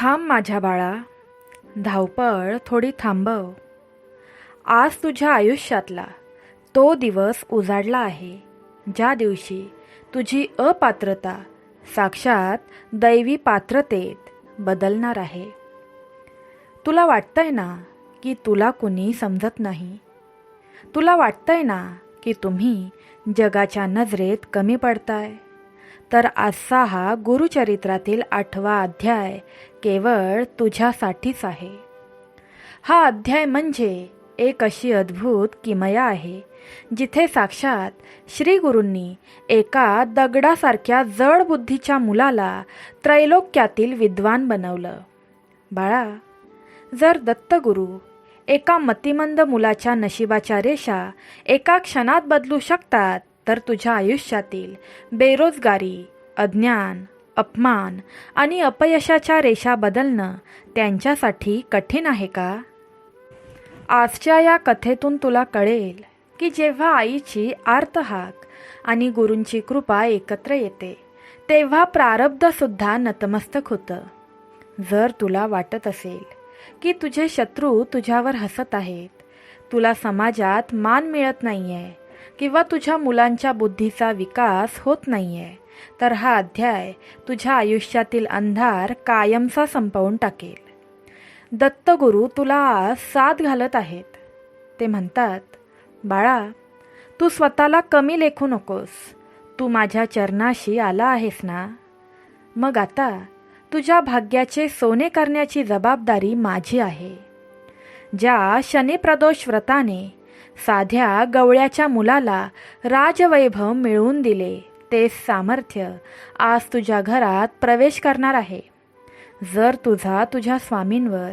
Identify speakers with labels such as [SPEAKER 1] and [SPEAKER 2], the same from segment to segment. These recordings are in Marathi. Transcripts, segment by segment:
[SPEAKER 1] थांब माझ्या बाळा, धावपळ थोडी थांबव. आज तुझ्या आयुष्यातला तो दिवस उजाडला आहे, ज्या दिवशी तुझी अपात्रता साक्षात दैवी पात्रतेत बदलणार आहे. तुला वाटतंय ना की तुला कुणी समजत नाही. तुला वाटतंय ना की तुम्ही जगाच्या नजरेत कमी पडताय. तर आजचा हा गुरुचरित्रातील 8वा अध्याय केवळ तुझ्यासाठीच आहे. हा अध्याय म्हणजे एक अशी अद्भुत किमया आहे, जिथे साक्षात श्री गुरूंनी एका दगडासारख्या जड बुद्धीच्या मुलाला त्रैलोक्यातील विद्वान बनवलं. बाळा, जर दत्तगुरू एका मतिमंद मुलाच्या नशिबाच्या रेषा एका क्षणात बदलू शकतात, तर तुझ्या आयुष्यातील बेरोजगारी, अज्ञान, अपमान आणि अपयशाच्या रेषा बदलणं त्यांच्यासाठी कठीण आहे का? आजच्या या कथेतून तुला कळेल की जेव्हा आईची आर्तहाक आणि गुरूंची कृपा एकत्र येते, तेव्हा प्रारब्धसुद्धा नतमस्तक होतं. जर तुला वाटत असेल की तुझे शत्रू तुझ्यावर हसत आहेत, तुला समाजात मान मिळत नाहीये किंवा तुझ्या मुलांच्या बुद्धीचा विकास होत नाहीये, तर हा अध्याय तुझ्या आयुष्यातील अंधार कायमचा संपवून टाकेल. दत्तगुरू तुला आज साथ घालत आहेत. ते म्हणतात, बाळा, तू स्वतःला कमी लेखू नकोस. तू माझ्या चरणाशी आला आहेस ना, मग आता तुझ्या भाग्याचे सोने करण्याची जबाबदारी माझी आहे. ज्या शनिप्रदोष व्रताने साध्या गवळ्याच्या मुलाला राजवैभव मिळवून दिले, तेच सामर्थ्य आज तुझ्या घरात प्रवेश करणार आहे. जर तुझ्या स्वामींवर,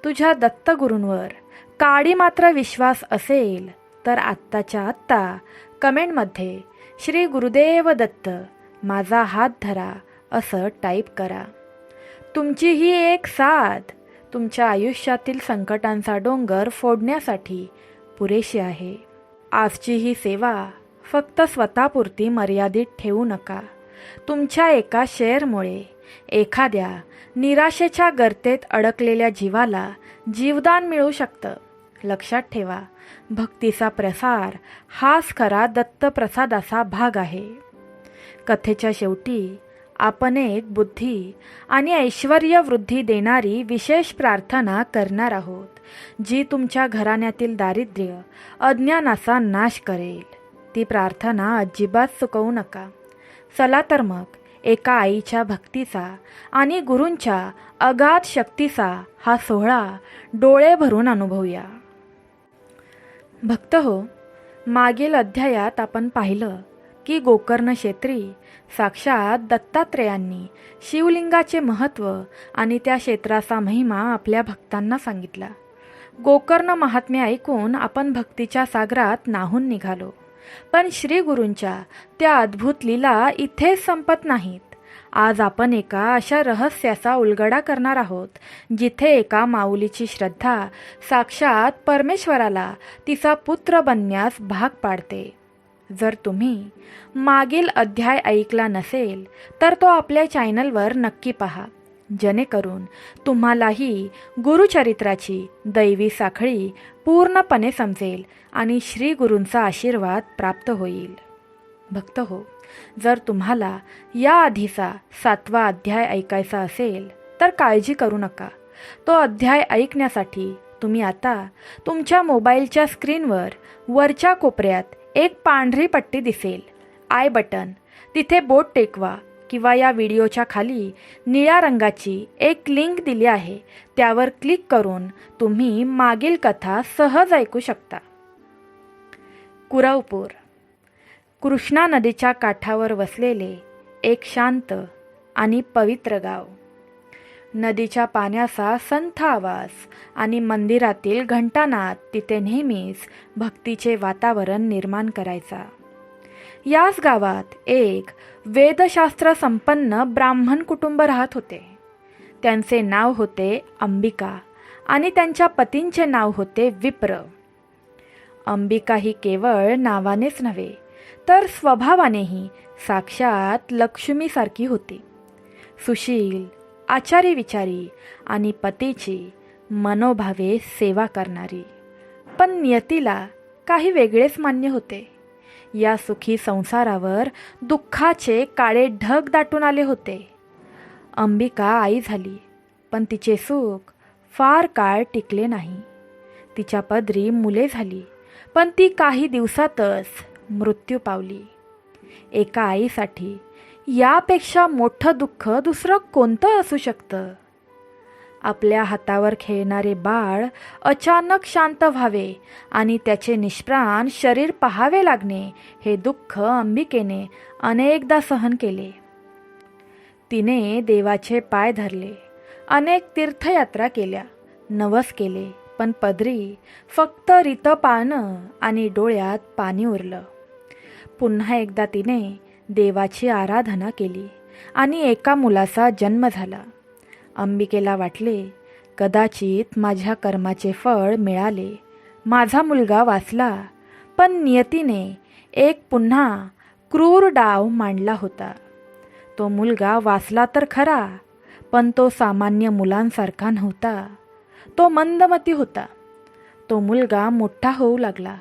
[SPEAKER 1] तुझ्या दत्तगुरूंवर काडी मात्र विश्वास असेल, तर आत्ताच्या आत्ता कमेंटमध्ये श्री गुरुदेव दत्त माझा हात धरा असं टाईप करा. तुमची ही एक साथ तुमच्या आयुष्यातील संकटांचा डोंगर फोडण्यासाठी पुरेशी आहे. आजची ही सेवा फक्त स्वतःपुरती मर्यादित ठेवू नका. तुमच्या एका शेअरमुळे एखाद्या निराशेच्या गर्तेत अडकलेल्या जीवाला जीवदान मिळू शकतं. लक्षात ठेवा, भक्तीचा प्रसार हाच खरा दत्तप्रसादाचा भाग आहे. कथेच्या शेवटी आपण एक बुद्धी आणि ऐश्वर्य वृद्धी देणारी विशेष प्रार्थना करणार आहोत, जी तुमच्या घराण्यातील दारिद्र्य, अज्ञानाचा नाश करेल. ती प्रार्थना अजिबात चुकवू नका. चला तर मग एका आईच्या भक्तीचा आणि गुरूंच्या अगाध शक्तीचा हा सोहळा डोळे भरून अनुभवूया. भक्त हो, मागील अध्यायात आपण पाहिलं की गोकर्ण क्षेत्री साक्षात दत्तात्रेयांनी शिवलिंगाचे महत्त्व आणि त्या क्षेत्राचा महिमा आपल्या भक्तांना सांगितला. गोकर्ण महात्म्य ऐकून आपण भक्तीच्या सागरात न्हाऊन निघालो. पण श्री गुरूंच्या त्या अद्भुत लीला इथेच संपत नाहीत. आज आपण एका अशा रहस्याचा उलगडा करणार आहोत, जिथे एका माऊलीची श्रद्धा साक्षात परमेश्वराला तिचा पुत्र बनण्यास भाग पाडते. जर तुम्ही मागील अध्याय ऐकला नसेल, तर तो आपल्या चॅनलवर नक्की पहा, जेणेकरून तुम्हालाही गुरुचरित्राची दैवी साखळी पूर्णपणे समजेल आणि श्री गुरूंचा आशीर्वाद प्राप्त होईल. भक्त हो, जर तुम्हाला या आधीचा 7वा अध्याय ऐकायचा असेल, तर काळजी करू नका. तो अध्याय ऐकण्यासाठी तुम्ही आता तुमच्या मोबाईलच्या स्क्रीनवर वरच्या कोपऱ्यात एक पांढरी पट्टी दिसेल, आय बटन, तिथे बोट टेकवा किंवा या व्हिडिओच्या खाली निळ्या रंगाची एक लिंक दिली आहे, त्यावर क्लिक करून तुम्ही मागील कथा सहज ऐकू शकता. कुरवपूर, कृष्णा नदीच्या काठावर वसलेले एक शांत आणि पवित्र गाव. नदीच्या पाण्याचा संथ आवाज आणि मंदिरातील घंटानाद तिथे नेहमीच भक्तीचे वातावरण निर्माण करायचा. याच गावात एक वेदशास्त्र संपन्न ब्राह्मण कुटुंब राहत होते. त्यांचे नाव होते अंबिका आणि त्यांच्या पतींचे नाव होते विप्र. अंबिका ही केवळ नावानेच नव्हे, तर स्वभावानेही साक्षात लक्ष्मीसारखी होती. सुशील, आचारी विचारी आणि पतीची मनोभावे सेवा करणारी. पण नियतीला काही वेगळेच मान्य होते. या सुखी संसारावर दुःखाचे काळे ढग दाटून आले होते. अंबिका आई झाली, पण तिचे सुख फार काळ टिकले नाही. तिच्या पदरी मुले झाली, पण ती काही दिवसातच मृत्यू पावली. एका आईसाठी यापेक्षा मोठं दुःख दुसरं कोणतं असू शकतं? आपल्या हातावर खेळणारे बाळ अचानक शांत व्हावे आणि त्याचे निष्प्राण शरीर पाहावे लागणे, हे दुःख अंबिकेने अनेकदा सहन केले. तिने देवाचे पाय धरले, अनेक तीर्थयात्रा केल्या, नवस केले, पण पदरी फक्त रीतं पाळणं आणि डोळ्यात पाणी उरलं. पुन्हा एकदा तिने देवाची आराधना केली आणि एका मुलाचा जन्म झाला. अंबिकेला वाटले, कदाचित माझ्या कर्माचे फळ मिळाले, माझा मुलगा वाचला. पण नियतीने एक पुन्हा क्रूर डाव मांडला होता. तो मुलगा वाचला तर खरा, पण तो सामान्य मुलांसारखा नव्हता. तो मंदमती होता. तो मुलगा मोठा होऊ लागला,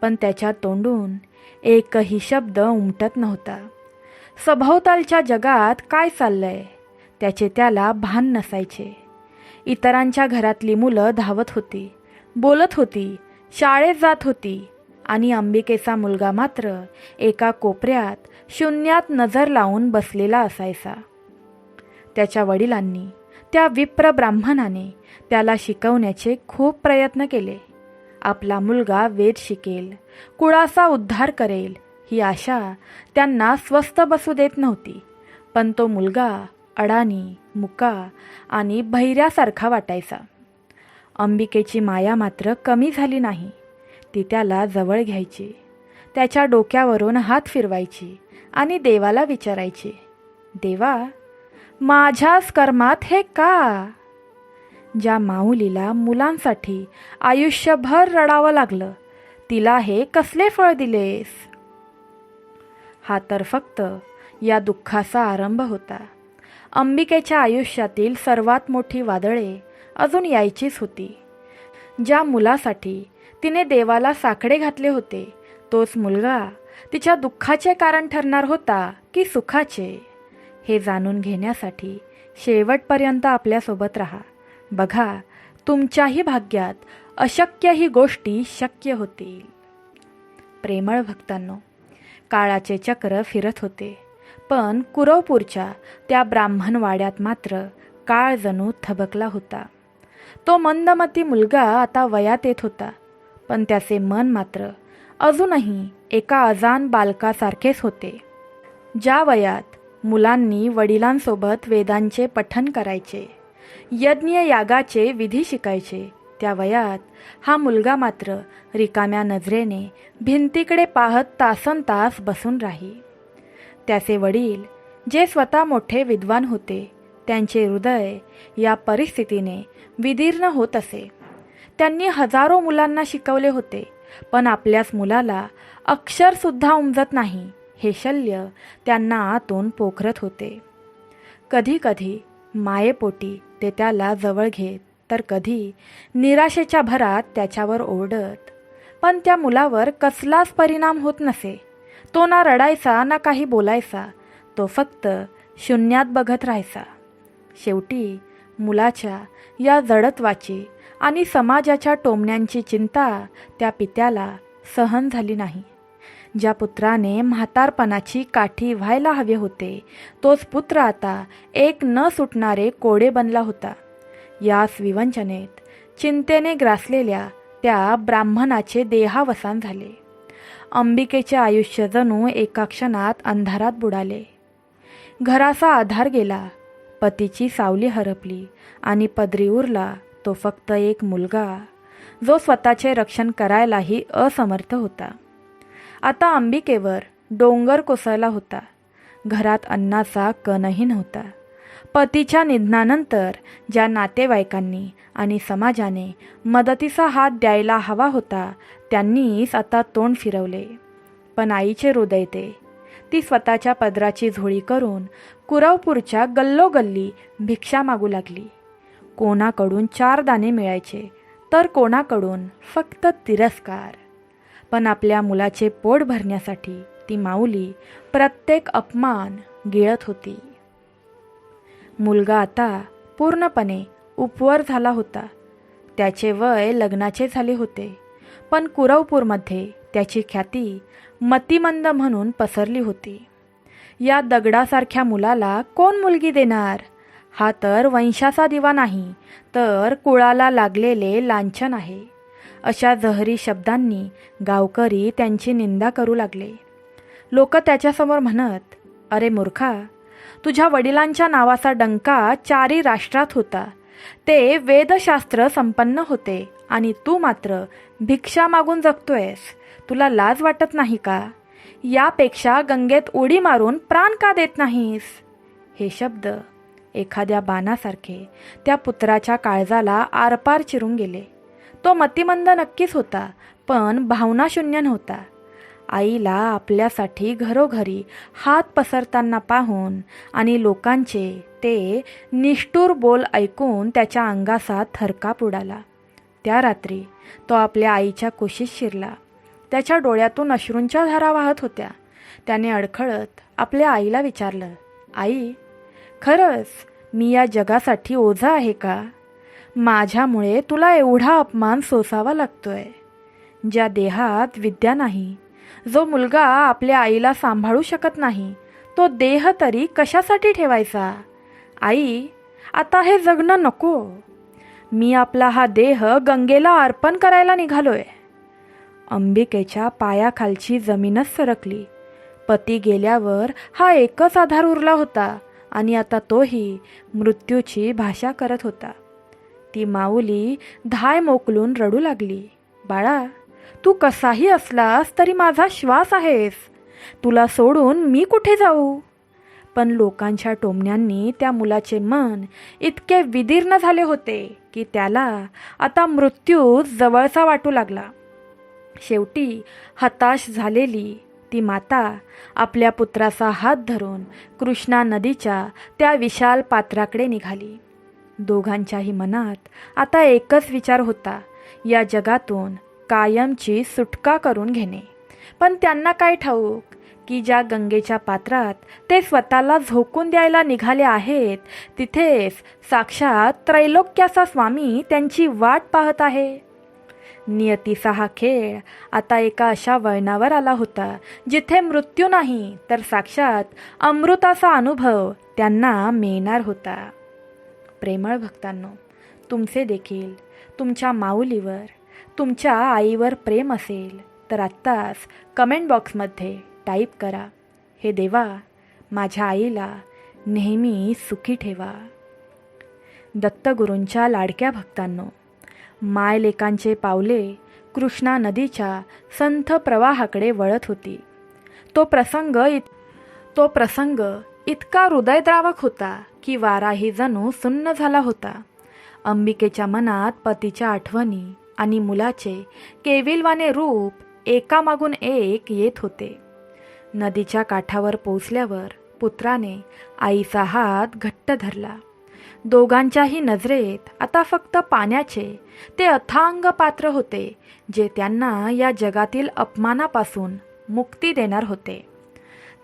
[SPEAKER 1] पण त्याच्या तोंडून एकही शब्द उमटत नव्हता. सभोवतालच्या जगात काय चाललंय त्याचे त्याला भान नसायचे. इतरांच्या घरातली मुलं धावत होती, बोलत होती, शाळेत जात होती, आणि अंबिकेचा मुलगा मात्र एका कोपऱ्यात शून्यात नजर लावून बसलेला असायचा. त्याच्या वडिलांनी, त्या विप्र ब्राह्मणाने त्याला शिकवण्याचे खूप प्रयत्न केले. आपला मुलगा वेद शिकेल, कुळाचा उद्धार करेल, ही आशा त्यांना स्वस्थ बसू देत नव्हती. पण तो मुलगा अडाणी, मुका आणि बहिऱ्यासारखा वाटायचा. अंबिकेची माया मात्र कमी झाली नाही. ती त्याला जवळ घ्यायची, त्याच्या डोक्यावरून हात फिरवायची आणि देवाला विचारायची, देवा, माझ्याच कर्मात हे का? ज्या माऊलीला मुलांसाठी आयुष्यभर रडावं लागलं, तिला हे कसले फळ दिलेस? हा तर फक्त या दुःखाचा आरंभ होता. अंबिकेच्या आयुष्यातील सर्वात मोठी वादळे अजून यायचीच होती. ज्या मुलासाठी तिने देवाला साकडे घातले होते, तोच मुलगा तिच्या दुःखाचे कारण ठरणार होता की सुखाचे? हे जाणून घेण्यासाठी शेवटपर्यंत आपल्यासोबत राहा. बघा, तुमच्याही भाग्यात अशक्य ही गोष्टी शक्य होतील. प्रेमळ भक्तांनो, काळाचे चक्र फिरत होते, पण कुरवपूरच्या त्या ब्राह्मण वाड्यात मात्र काळ जणू थबकला होता. तो मंदमती मुलगा आता वयात येत होता, पण त्याचे मन मात्र अजूनही एका अजान बालकासारखेच होते. ज्या वयात मुलांनी वडिलांसोबत वेदांचे पठण करायचे, यज्ञ यागाचे विधी शिकायचे, त्या वयात हा मुलगा मात्र रिकाम्या नजरेने भिंतीकडे पाहत तासनतास बसून राही. त्याचे वडील, जे स्वतः मोठे विद्वान होते, त्यांचे हृदय या परिस्थितीने विदीर्ण होत असे. त्यांनी हजारो मुलांना शिकवले होते, पण आपल्याच मुलाला अक्षरसुद्धा उमजत नाही, हे शल्य त्यांना आतून पोखरत होते. कधी कधी मायेपोटी ते त्याला जवळ घेत, तर कधी निराशेच्या भरात त्याच्यावर ओरडत. पण त्या मुलावर कसलाच परिणाम होत नसे. तो ना रडायचा ना काही बोलायचा, तो फक्त शून्यात बघत राहायचा. शेवटी मुलाच्या या जडत्वाची आणि समाजाच्या टोमण्यांची चिंता त्या पित्याला सहन झाली नाही. ज्या पुत्राने म्हातारपणाची काठी व्हायला हवे होते, तोच पुत्र आता एक न सुटणारे कोडे बनला होता. याच विवंचनेत चिंतेने ग्रासलेल्या त्या ब्राह्मणाचे देहावसान झाले. अंबिकेचे आयुष्य जणू एका क्षणात अंधारात बुडाले. घराचा आधार गेला, पतीची सावली हरपली आणि पदरी उरला तो फक्त एक मुलगा, जो स्वतःचे रक्षण करायलाही असमर्थ होता. आता अंबिकेवर डोंगर कोसळला होता. घरात अन्नाचा कणही नव्हता. पतीच्या निधनानंतर ज्या नातेवाईकांनी आणि समाजाने मदतीचा हात द्यायला हवा होता, त्यांनीच आता तोंड फिरवले. पण आईचे हृदय ती स्वतःच्या पदराची झोळी करून कुरवपूरच्या गल्लोगल्ली भिक्षा मागू लागली. कोणाकडून 4 दाणे मिळायचे तर कोणाकडून फक्त तिरस्कार. पण आपल्या मुलाचे पोट भरण्यासाठी ती माऊली प्रत्येक अपमान गिळत होती. मुलगा आता पूर्णपणे उपवर झाला होता. त्याचे वय लग्नाचे झाले होते, पण कुरवपूरमध्ये त्याची ख्याती मतिमंद म्हणून पसरली होती. या दगडासारख्या मुलाला कोण मुलगी देणार? हा तर वंशाचा दिवा नाही, तर कुळाला लागलेले लांछन आहे. अशा जहरी शब्दांनी गावकरी त्यांची निंदा करू लागले. लोक त्याच्यासमोर म्हणत, अरे मूर्खा, तुझ्या वडिलांच्या नावाचा डंका 4 राष्ट्रात होता. ते वेदशास्त्र संपन्न होते आणि तू मात्र भिक्षा मागून जगतोयस. तुला लाज वाटत नाही का? यापेक्षा गंगेत उडी मारून प्राण का देत नाहीस? हे शब्द एखाद्या बाणासारखे त्या पुत्राच्या काळजाला आरपार चिरून गेले. तो मतिमंद नक्कीच होता, पण भावनाशून्य नव्हता. आईला आपल्यासाठी घरोघरी हात पसरताना पाहून आणि लोकांचे ते निष्ठुर बोल ऐकून त्याच्या अंगाचा थरकाप उडाला. त्या रात्री तो आपल्या आईच्या कुशीत शिरला. त्याच्या डोळ्यातून अश्रूंच्या धारा वाहत होत्या. त्याने अडखळत आपल्या आईला विचारलं, आई, खरंच मी या जगासाठी ओझा आहे का? माझ्यामुळे तुला एवढा अपमान सोसावा लागतोय. ज्या देहात विद्या नाही, जो मुलगा आपल्या आईला सांभाळू शकत नाही, तो देह तरी कशासाठी ठेवायचा? आई, आता हे जगणं नको. मी आपला हा देह गंगेला अर्पण करायला निघालोय. अंबिकेच्या पायाखालची जमीनच सरकली. पती गेल्यावर हा एकच आधार उरला होता आणि आता तोही मृत्यूची भाषा करत होता. ती माऊली धाय मोकलून रडू लागली. बाळा, तू कसाही असलास तरी माझा श्वास आहेस. तुला सोडून मी कुठे जाऊ? पण लोकांच्या टोमण्यांनी त्या मुलाचे मन इतके विदीर्ण झाले होते की त्याला आता मृत्यू जवळचा वाटू लागला. शेवटी हताश झालेली ती माता आपल्या पुत्राचा हात धरून कृष्णा नदीच्या त्या विशाल पात्राकडे निघाली. दोघांच्याही मनात आता एकच विचार होता, या जगातून कायमची सुटका करून घेणे. पण त्यांना काय ठाऊक की ज्या गंगेच्या पात्रात ते स्वतःला झोकून द्यायला निघाले आहेत, तिथेच साक्षात त्रैलोक्याचा स्वामी त्यांची वाट पाहत आहे. नियतीचा हा खेळ आता एका अशा वळणावर आला होता जिथे मृत्यू नाही तर साक्षात अमृताचा अनुभव त्यांना मिळणार होता. प्रेमळ भक्तांनो, तुमचे देखील तुमच्या माऊलीवर, तुमच्या आईवर प्रेम असेल तर आत्ताच कमेंट बॉक्समध्ये टाईप करा, हे देवा, माझ्या आईला नेहमी सुखी ठेवा. दत्तगुरूंच्या लाडक्या भक्तांनो, मायलेकांचे पावले कृष्णा नदीच्या संथ प्रवाहाकडे वळत होती. तो प्रसंग इतका हृदयद्रावक होता की वाराही जणू सुन्न झाला होता. अंबिकेच्या मनात पतीच्या आठवणी आणि मुलाचे केविलवाणे रूप एकामागून एक येत होते. नदीच्या काठावर पोचल्यावर पुत्राने आईचा हात घट्ट धरला. दोघांच्याही नजरेत आता फक्त पाण्याचे ते अथांग पात्र होते, जे त्यांना या जगातील अपमानापासून मुक्ती देणार होते.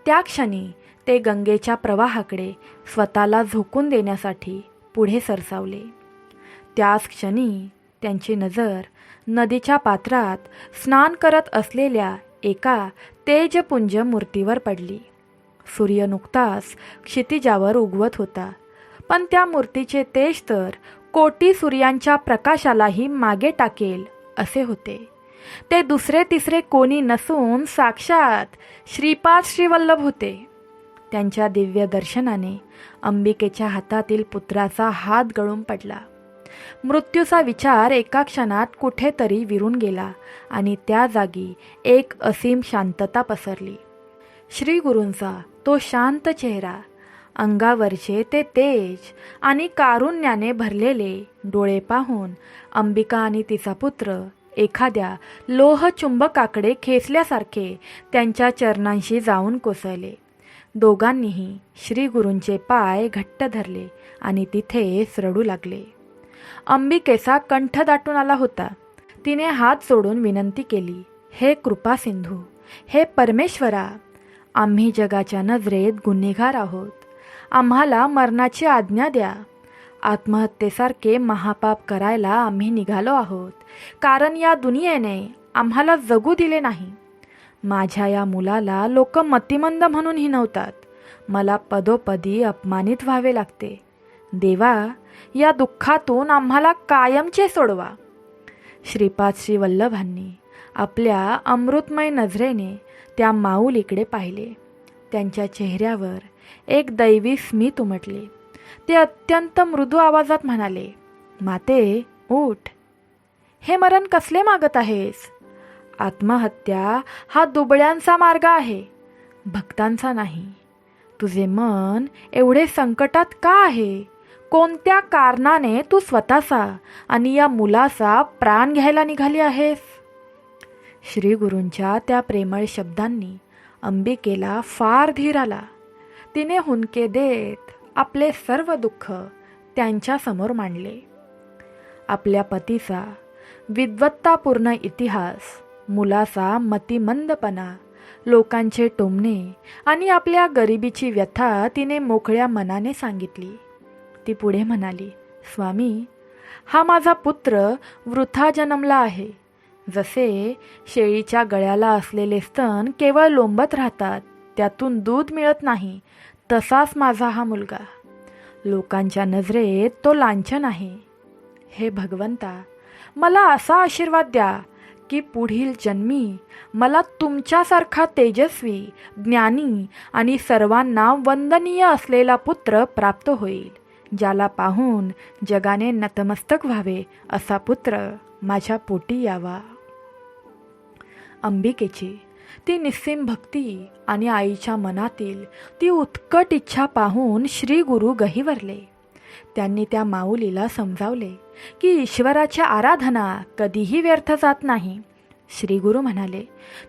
[SPEAKER 1] त्या क्षणी ते गंगेच्या प्रवाहाकडे स्वतःला झोकून देण्यासाठी पुढे सरसावले. त्याच क्षणी त्यांची नजर नदीच्या पात्रात स्नान करत असलेल्या एका तेजपुंज मूर्तीवर पडली. सूर्य नुकताच क्षितिजावर उगवत होता, पण त्या मूर्तीचे तेज तर कोटी सूर्यांच्या प्रकाशालाही मागे टाकेल असे होते. ते दुसरे तिसरे कोणी नसून साक्षात श्रीपाद श्रीवल्लभ होते. त्यांच्या दिव्य दर्शनाने अंबिकेच्या हातातील पुत्राचा हात गळून पडला. मृत्यूचा विचार एका क्षणात कुठेतरी विरून गेला आणि त्या जागी एक असीम शांतता पसरली. श्री गुरूंचा तो शांत चेहरा, अंगावरचे ते तेज आणि कारुण्याने भरलेले डोळे पाहून अंबिका आणि तिचा पुत्र एखाद्या लोहचुंबकाकडे खेचल्यासारखे त्यांच्या चरणांशी जाऊन कोसळले. दोघांनीही श्री गुरूंचे पाय घट्ट धरले आणि तिथेच रडू लागले. अंबिकेचा कंठ दाटून आला होता. तिने हात जोडून विनंती केली, हे कृपा सिंधू, हे परमेश्वरा, आम्ही जगाच्या नजरेत गुन्हेगार आहोत. आम्हाला मरणाची आज्ञा द्या. आत्महत्येसारखे महापाप करायला आम्ही निघालो आहोत, कारण या दुनियेने आम्हाला जगू दिले नाही. माझ्या या मुलाला लोक मतिमंद म्हणून हिणवतात. मला पदोपदी अपमानित व्हावे लागते. देवा, या दुःखातून आम्हाला कायमचे सोडवा. श्रीपाद श्री वल्लभांनी आपल्या अमृतमय नजरेने त्या माऊलीकडे पाहिले. त्यांच्या चेहऱ्यावर एक दैवी स्मित उमटले. ते अत्यंत मृदू आवाजात म्हणाले, माते, उठ. हे मरण कसले मागत आहेस? आत्महत्या हा दुबळ्यांचा मार्ग आहे, भक्तांचा नाही. तुझे मन एवढे संकटात का आहे? कोणत्या कारणाने तू स्वतःचा आणि या मुलाचा प्राण घ्यायला निघाली आहेस? श्री गुरूंच्या त्या प्रेमळ शब्दांनी अंबिकेला फार धीर आला. तिने हुंदके देत आपले सर्व दुःख त्यांच्या समोर मांडले. आपल्या पतीचा विद्वत्तापूर्ण इतिहास, मुलाचा मतिमंदपणा, लोकांचे टोमणे आणि आपल्या गरिबीची व्यथा तिने मोकळ्या मनाने सांगितली. ती पुढे म्हणाली, स्वामी, हा माझा पुत्र वृथा जन्मला आहे. जसे शेळीच्या गळ्याला असलेले स्तन केवळ लोंबत राहतात, त्यातून दूध मिळत नाही, तसाच माझा हा मुलगा. लोकांच्या नजरेत तो लांछन आहे. हे भगवंता, मला असा आशीर्वाद द्या की पुढील जन्मी मला तुमच्यासारखा तेजस्वी, ज्ञानी आणि सर्वांना वंदनीय असलेला पुत्र प्राप्त होईल, ज्याला पाहून जगाने नतमस्तक व्हावे असा पुत्र माझ्या पोटी यावा. अंबिकेची ती निस्सीम भक्ती आणि आईच्या मनातील ती उत्कट इच्छा पाहून श्री गुरु गहिवरले. त्यांनी त्या माऊलीला समजावले की ईश्वराची आराधना कधीही व्यर्थ जात नाही. श्री गुरु म्हणाले,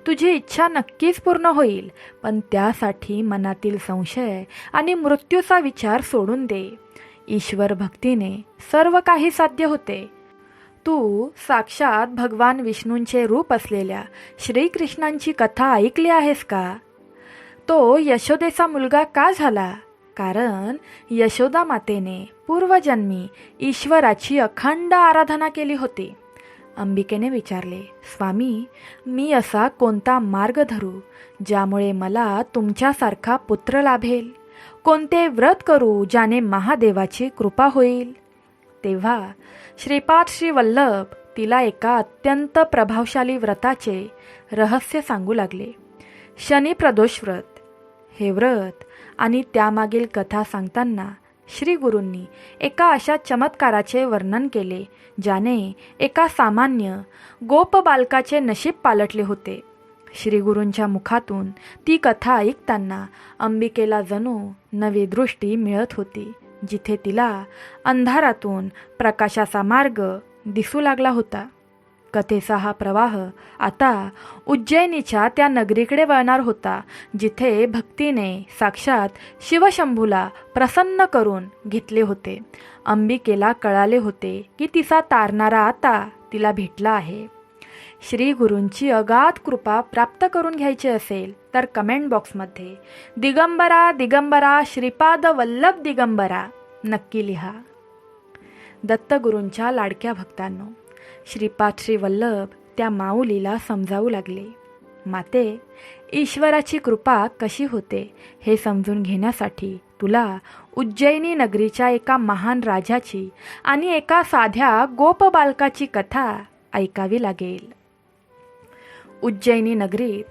[SPEAKER 1] तुझी इच्छा नक्कीच पूर्ण होईल, पण त्यासाठी मनातील संशय आणि मृत्यूचा विचार सोडून दे. ईश्वर भक्तीने सर्व काही साध्य होते. तू साक्षात भगवान विष्णूंचे रूप असलेल्या श्रीकृष्णांची कथा ऐकली आहेस का? तो यशोदेचा मुलगा का झाला? कारण यशोदा मातेने पूर्वजन्मी ईश्वराची अखंड आराधना केली होती. अंबिकेने विचारले, स्वामी, मी असा कोणता मार्ग धरू ज्यामुळे मला तुमच्यासारखा पुत्र लाभेल? कोणते व्रत करू ज्याने महादेवाची कृपा होईल? तेव्हा श्रीपाद श्री वल्लभ तिला एका अत्यंत प्रभावशाली व्रताचे रहस्य सांगू लागले. शनिप्रदोष व्रत. हे व्रत आणि त्यामागील कथा सांगताना श्री गुरूंनी एका अशा चमत्काराचे वर्णन केले ज्याने एका सामान्य गोप बालकाचे नशीब पालटले होते. श्री गुरूंच्या मुखातून ती कथा ऐकताना अंबिकेला जणू नवी दृष्टी मिळत होती, जिथे तिला अंधारातून प्रकाशाचा मार्ग दिसू लागला होता. कथेचा हा प्रवाह आता उज्जैनीच्या त्या नगरीकडे वळणार होता, जिथे भक्तीने साक्षात शिवशंभूला प्रसन्न करून घेतले होते. अंबिकेला कळाले होते की तिचा तारणारा आता तिला भेटला आहे. श्री गुरूंची अगाध कृपा प्राप्त करून घ्यायची असेल तर कमेंट बॉक्समध्ये दिगंबरा दिगंबरा श्रीपाद वल्लभ दिगंबरा नक्की लिहा. दत्तगुरूंच्या लाडक्या भक्तांनो, श्रीपाद श्री वल्लभ त्या माऊलीला समजावू लागले, माते, ईश्वराची कृपा कशी होते हे समजून घेण्यासाठी तुला उज्जैनी नगरीच्या एका महान राजाची आणि एका साध्या गोप बालकाची कथा ऐकावी लागेल. उज्जैनी नगरीत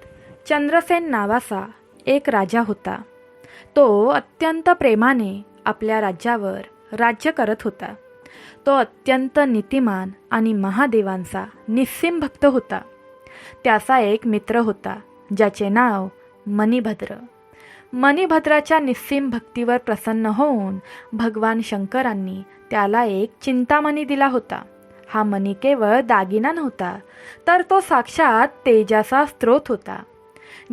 [SPEAKER 1] चंद्रसेन नावाचा एक राजा होता. तो अत्यंत प्रेमाने आपल्या राज्यावर राज्य करत होता. तो अत्यंत नीतिमान आणि महादेवांचा निस्सीम भक्त होता. त्याचा एक मित्र होता ज्याचे नाव मणिभद्र. मणिभद्राच्या निस्सीम भक्तीवर प्रसन्न होऊन भगवान शंकरांनी त्याला एक चिंतामणी दिला होता. हा मणी केवळ दागिना नव्हता, तर तो साक्षात तेजाचा स्रोत होता.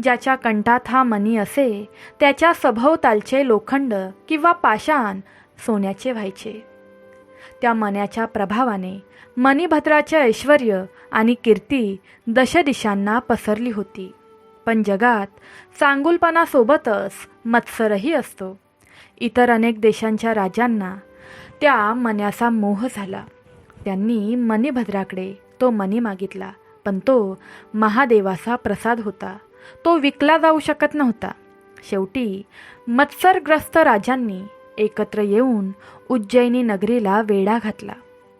[SPEAKER 1] ज्याच्या कंठात हा मणी असे त्याच्या सभोवतालचे लोखंड किंवा पाषाण सोन्याचे व्हायचे. त्या मण्याच्या प्रभावाने मणिभद्राचे ऐश्वर आणि कीर्ती दशदिशांना पसरली होती. पण जगात चांगुलपणासोबतच मत्सरही असतो. इतर अनेक देशांच्या राजांना त्या मण्याचा मोह झाला. त्यांनी मणिभद्राकडे तो मणी मागितला, पण तो महादेवाचा प्रसाद होता. तो विकला जाऊ शकत नव्हता. शेवटी मत्सरग्रस्त राजांनी एकत्र येऊन उज्जैनी नगरीला वेढा घातला.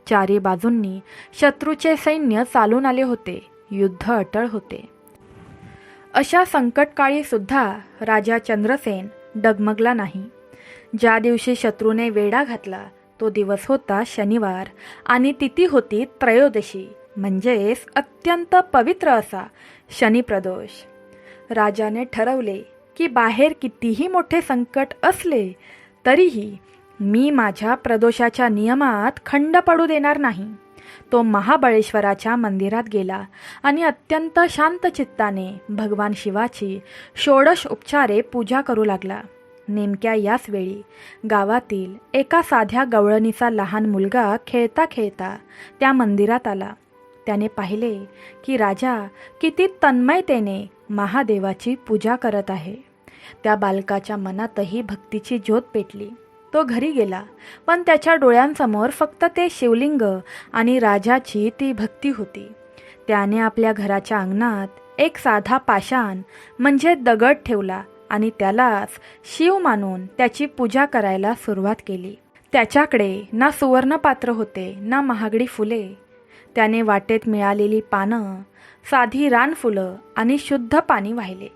[SPEAKER 1] चारी बाजूंनी शत्रूचे सैन्य चालून आले होते. युद्ध अटळ होते. अशा संकटकाळी सुद्धा राजा चंद्रसेन डगमगला नाही. ज्या दिवशी शत्रूने वेढा घातला तो दिवस होता शनिवार आणि तिथी होती त्रयोदशी, म्हणजेच अत्यंत पवित्र असा शनिप्रदोष. राजाने ठरवले की बाहेर कितीही मोठे संकट असले तरीही मी माझ्या प्रदोषाच्या नियमात खंड पडू देणार नाही. तो महाबळेश्वराच्या मंदिरात गेला आणि अत्यंत शांत चित्ताने भगवान शिवाची षोडश उपचारे पूजा करू लागला. नेमक्या याच वेळी गावातील एका साध्या गवळणीचा लहान मुलगा खेळता खेळता त्या मंदिरात आला. त्याने पाहिले की राजा किती तन्मयतेने महादेवाची पूजा करत आहे. त्या बालकाच्या मनातही भक्तीची ज्योत पेटली. तो घरी गेला, पण त्याच्या डोळ्यांसमोर फक्त ते शिवलिंग आणि राजाची ती भक्ती होती. त्याने आपल्या घराच्या अंगणात एक साधा पाषाण म्हणजे दगड ठेवला आणि त्यालाच शिव मानून त्याची पूजा करायला सुरुवात केली. त्याच्याकडे ना सुवर्णपात्र होते ना महागडी फुले. त्याने वाटेत मिळालेली पानं, साधी रानफुलं आणि शुद्ध पाणी वाहिले.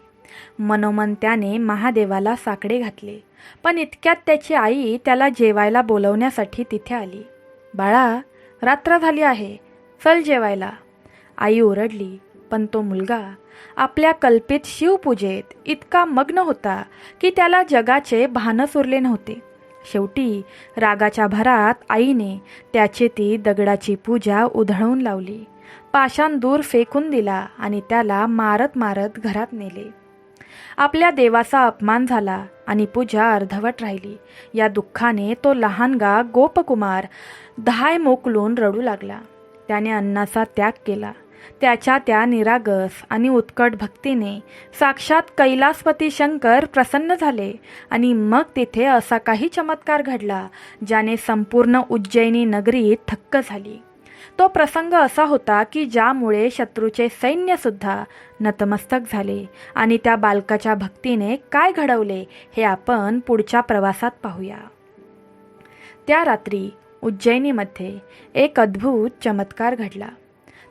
[SPEAKER 1] मनोमन त्याने महादेवाला साकडे घातले. पण इतक्यात त्याची आई त्याला जेवायला बोलवण्यासाठी तिथे आली. बाळा, रात्र झाली आहे, चल जेवायला. आई ओरडली, पण तो मुलगा आपल्या कल्पित शिवपूजेत इतका मग्न होता की त्याला जगाचे भानच उरले नव्हते. शेवटी रागाच्या भरात आईने त्याची ती दगडाची पूजा उधळून लावली. पाषाण दूर फेकून दिला आणि त्याला मारत मारत घरात नेले. आपल्या देवाचा अपमान झाला आणि पूजा अर्धवट राहिली. या दुःखाने तो लहानगा गोपकुमार धाय मोकलून रडू लागला. त्याने अन्नाचा त्याग केला. त्याच्या त्या निरागस आणि उत्कट भक्तीने साक्षात कैलासपती शंकर प्रसन्न झाले आणि मग तिथे असा काही चमत्कार घडला ज्याने संपूर्ण उज्जैनी नगरी थक्क झाली. तो प्रसंग असा होता की ज्यामुळे शत्रूचे सैन्यसुद्धा नतमस्तक झाले आणि त्या बालकाच्या भक्तीने काय घडवले हे आपण पुढच्या प्रवासात पाहूया. त्या रात्री उज्जैनीमध्ये एक अद्भुत चमत्कार घडला.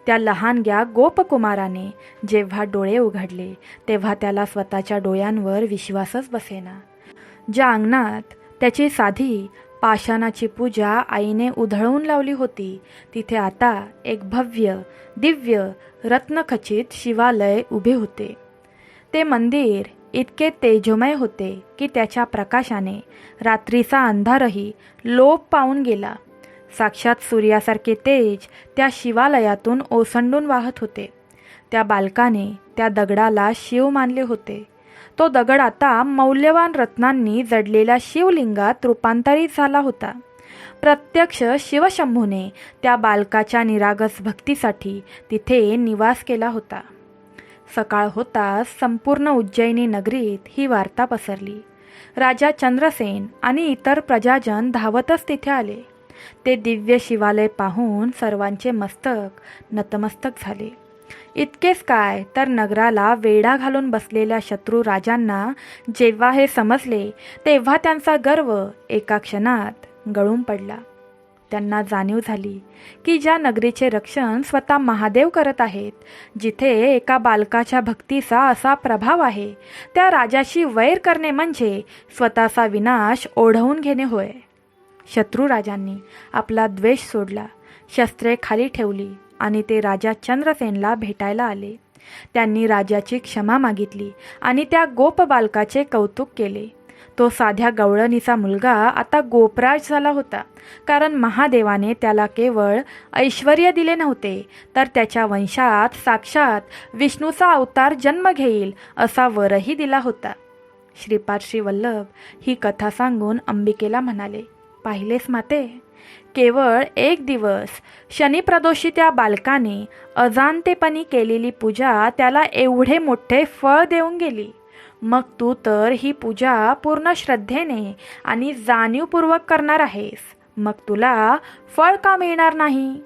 [SPEAKER 1] त्या लहानग्या गोपकुमाराने जेव्हा डोळे उघडले तेव्हा त्याला स्वतःच्या डोळ्यांवर विश्वासच बसेना. ज्या अंगणात त्याची साधी पाषाणाची पूजा आईने उधळून लावली होती तिथे आता एक भव्य दिव्य रत्नखचित शिवालय उभे होते. ते मंदिर इतके तेजोमय होते की त्याच्या प्रकाशाने रात्रीचा अंधारही लोप पावून गेला. साक्षात सूर्यासारखे तेज त्या शिवालयातून ओसंडून वाहत होते. त्या बालकाने त्या दगडाला शिव मानले होते. तो दगड आता मौल्यवान रत्नांनी जडलेल्या शिवलिंगात रूपांतरित झाला होता. प्रत्यक्ष शिवशंभूने त्या बालकाच्या निरागस भक्तीसाठी तिथे निवास केला होता. सकाळ होताच संपूर्ण उज्जैनी नगरीत ही वार्ता पसरली. राजा चंद्रसेन आणि इतर प्रजाजन धावतच तिथे आले. ते दिव्य शिवालय पाहून सर्वांचे मस्तक नतमस्तक झाले. इतकेच काय तर नगराला वेढा घालून बसलेल्या शत्रू राजांना जेव्हा हे समजले तेव्हा त्यांचा गर्व एका क्षणात गळून पडला. त्यांना जाणीव झाली की ज्या नगरीचे रक्षण स्वतः महादेव करत आहेत, जिथे एका बालकाच्या भक्तीचा असा प्रभाव आहे, त्या राजाशी वैर करणे म्हणजे स्वतःचा विनाश ओढवून घेणे होय. शत्रू राजांनी आपला द्वेष सोडला, शस्त्रे खाली ठेवली आणि ते राजा चंद्रसेनला भेटायला आले. त्यांनी राजाची क्षमा मागितली आणि त्या गोप बालकाचे कौतुक केले. तो साध्या गवळणीचा मुलगा आता गोपराज झाला होता, कारण महादेवाने त्याला केवळ ऐश्वर्य दिले नव्हते, तर त्याच्या वंशात साक्षात विष्णूचा अवतार जन्म घेईल असा वरही दिला होता. श्रीपाद श्री वल्लभ ही कथा सांगून अंबिकेला म्हणाले, पाहिलेस माते, केवळ एक दिवस शनिप्रदोषी त्या बालकाने अजाणतेपणी केलेली पूजा त्याला एवढे मोठे फळ देऊन गेली. मग तू तर ही पूजा पूर्ण श्रद्धेने आणि जाणीवपूर्वक करणार आहेस, मग तुला फळ का मिळणार नाही?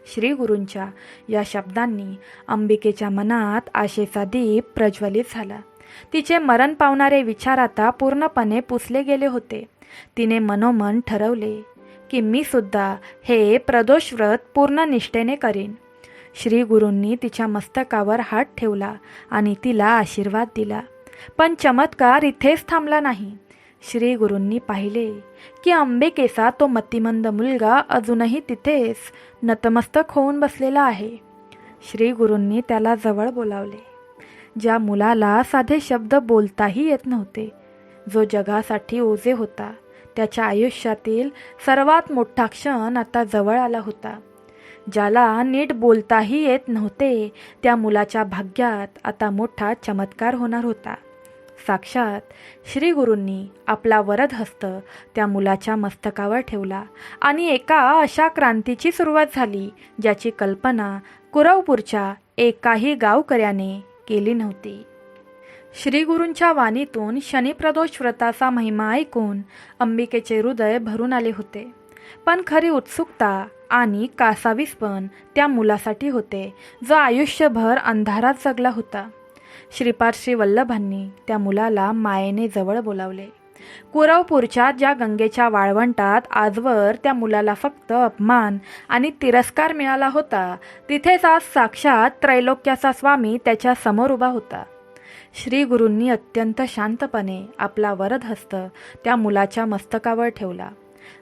[SPEAKER 1] श्री गुरूंच्या या शब्दांनी अंबिकेच्या मनात आशेचा दीप प्रज्वलित झाला. तिचे मरण पावणारे विचार आता पूर्णपणे पुसले गेले होते. तिने मनोमन ठरवले की मी सुद्धा हे प्रदोष व्रत पूर्ण निष्ठेने करीन. श्री गुरूंनी तिच्या मस्तकावर हात ठेवला आणि तिला आशीर्वाद दिला. पण चमत्कार इथेच थांबला नाही. श्री गुरूंनी पाहिले की अंबिकेचा तो मतिमंद मुलगा अजूनही तिथेच नतमस्तक होऊन बसलेला आहे. श्री गुरूंनी त्याला जवळ बोलावले. ज्या मुलाला साधे शब्द बोलताही येत नव्हते, जो जगासाठी ओझे होता, त्याच्या आयुष्यातील सर्वात मोठा क्षण आता जवळ आला होता. ज्याला नीट बोलताही येत नव्हते, त्या मुलाच्या भाग्यात आता मोठा चमत्कार होणार होता. साक्षात श्री गुरूंनी आपला वरद हस्त त्या मुलाच्या मस्तकावर ठेवला आणि एका अशा क्रांतीची सुरुवात झाली ज्याची कल्पना कुरवपूरच्या एकाही गावकऱ्याने केली नव्हती. श्री गुरूंच्या वाणीतून शनिप्रदोष व्रताचा महिमा ऐकून अंबिकेचे हृदय भरून आले होते. पण खरी उत्सुकता आणि कासावीसपण त्या मुलासाठी होते, जो आयुष्यभर अंधारात जगला होता. श्रीपाद श्री वल्लभांनी त्या मुलाला मायेने जवळ बोलावले. कुरवपूरच्या ज्या गंगेच्या वाळवंटात आजवर त्या मुलाला फक्त अपमान आणि तिरस्कार मिळाला होता, तिथेच आज साक्षात त्रैलोक्याचा स्वामी त्याच्या समोर उभा होता. श्री गुरूंनी अत्यंत शांतपणे आपला वरद हस्त त्या मुलाच्या मस्तकावर ठेवला.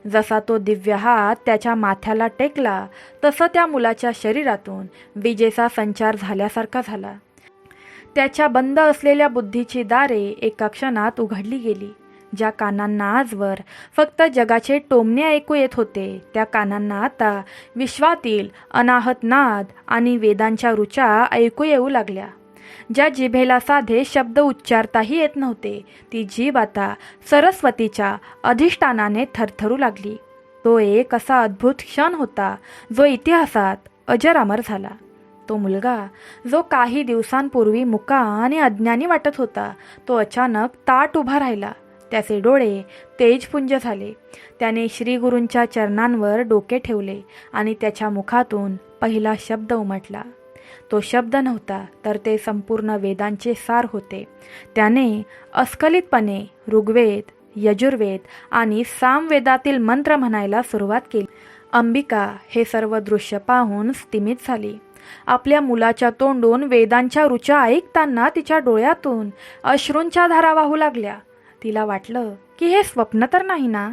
[SPEAKER 1] जसा तो दिव्य हात त्याच्या माथ्याला टेकला, तसं त्या मुलाच्या शरीरातून विजेचा संचार झाल्यासारखा झाला. त्याच्या बंद असलेल्या बुद्धीची दारे एका क्षणात उघडली गेली. ज्या कानांना आजवर फक्त जगाचे टोमणे ऐकू येत होते, त्या कानांना आता विश्वातील अनाहत नाद आणि वेदांच्या ऋचा ऐकू येऊ लागल्या. ज्या जिभेला साधे शब्द उच्चारताही येत नव्हते, ती जीभ आता सरस्वतीच्या अधिष्ठानाने थरथरू लागली. तो एक असा अद्भुत क्षण होता जो इतिहासात अजरामर झाला. तो मुलगा जो काही दिवसांपूर्वी मुका आणि अज्ञानी वाटत होता, तो अचानक ताठ उभा राहिला. त्याचे डोळे तेजपुंज झाले. त्याने श्री गुरूंच्या चरणांवर डोके ठेवले आणि त्याच्या मुखातून पहिला शब्द उमटला. तो शब्द नव्हता, तर ते संपूर्ण वेदांचे सार होते. त्याने अस्खलितपणे ऋग्वेद, यजुर्वेद आणि सामवेदातील मंत्र म्हणायला सुरुवात केली. अंबिका हे सर्व दृश्य पाहून स्तिमित झाली. आपल्या मुलाच्या तोंडून वेदांच्या ऋचा ऐकताना तिच्या डोळ्यातून अश्रूंच्या धारा वाहू लागल्या. तिला वाटलं की हे स्वप्न तर नाही ना.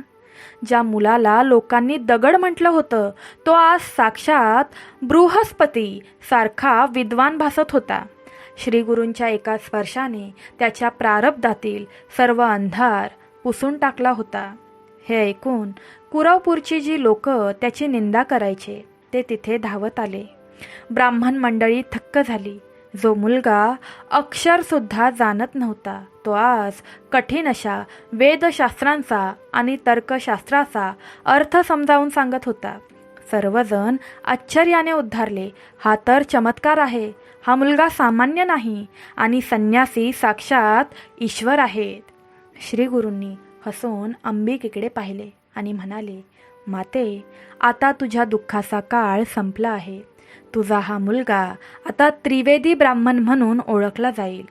[SPEAKER 1] ज्या मुलाला लोकांनी दगड म्हटलं होतं, तो आज साक्षात बृहस्पती सारखा विद्वान भासत होता. श्री गुरूंच्या एका स्पर्शाने त्याच्या प्रारब्धातील सर्व अंधार पुसून टाकला होता. हे ऐकून कुरवपूरची जी लोक त्याची निंदा करायचे, ते तिथे धावत आले. ब्राह्मण मंडळी थक्क झाली. जो मुलगा अक्षरसुद्धा जाणत नव्हता, तो आज कठीण अशा वेदशास्त्रांचा आणि तर्कशास्त्राचा अर्थ समजावून सांगत होता. सर्वजण आश्चर्याने उद्गारले, हा तर चमत्कार आहे. हा मुलगा सामान्य नाही आणि संन्यासी साक्षात ईश्वर आहेत. श्री गुरूंनी हसून अंबिकेकडे पाहिले आणि म्हणाले, माते, आता तुझ्या दुःखाचा काळ संपला आहे. तुझा हा मुलगा आता त्रिवेदी ब्राह्मण म्हणून ओळखला जाईल.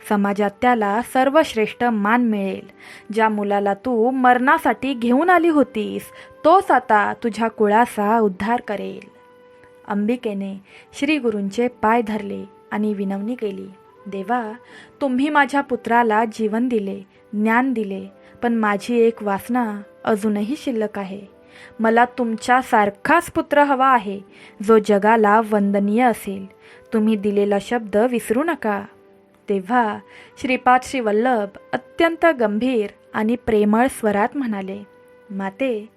[SPEAKER 1] समाजात त्याला सर्वश्रेष्ठ मान मिळेल. ज्या मुलाला तू मरणासाठी घेऊन आली होतीस, तोच आता तुझ्या कुळाचा उद्धार करेल. अंबिकेने श्री गुरूंचे पाय धरले आणि विनवणी केली, देवा, तुम्ही माझ्या पुत्राला जीवन दिले, ज्ञान दिले, पण माझी एक वासना अजूनही शिल्लक आहे. मला तुमच्यासारखाच पुत्र हवा आहे, जो जगाला वंदनीय असेल. तुम्ही दिलेला शब्द विसरू नका. तेव्हा श्रीपाद श्री वल्लभ अत्यंत गंभीर आणि प्रेमळ स्वरात म्हणाले, माते,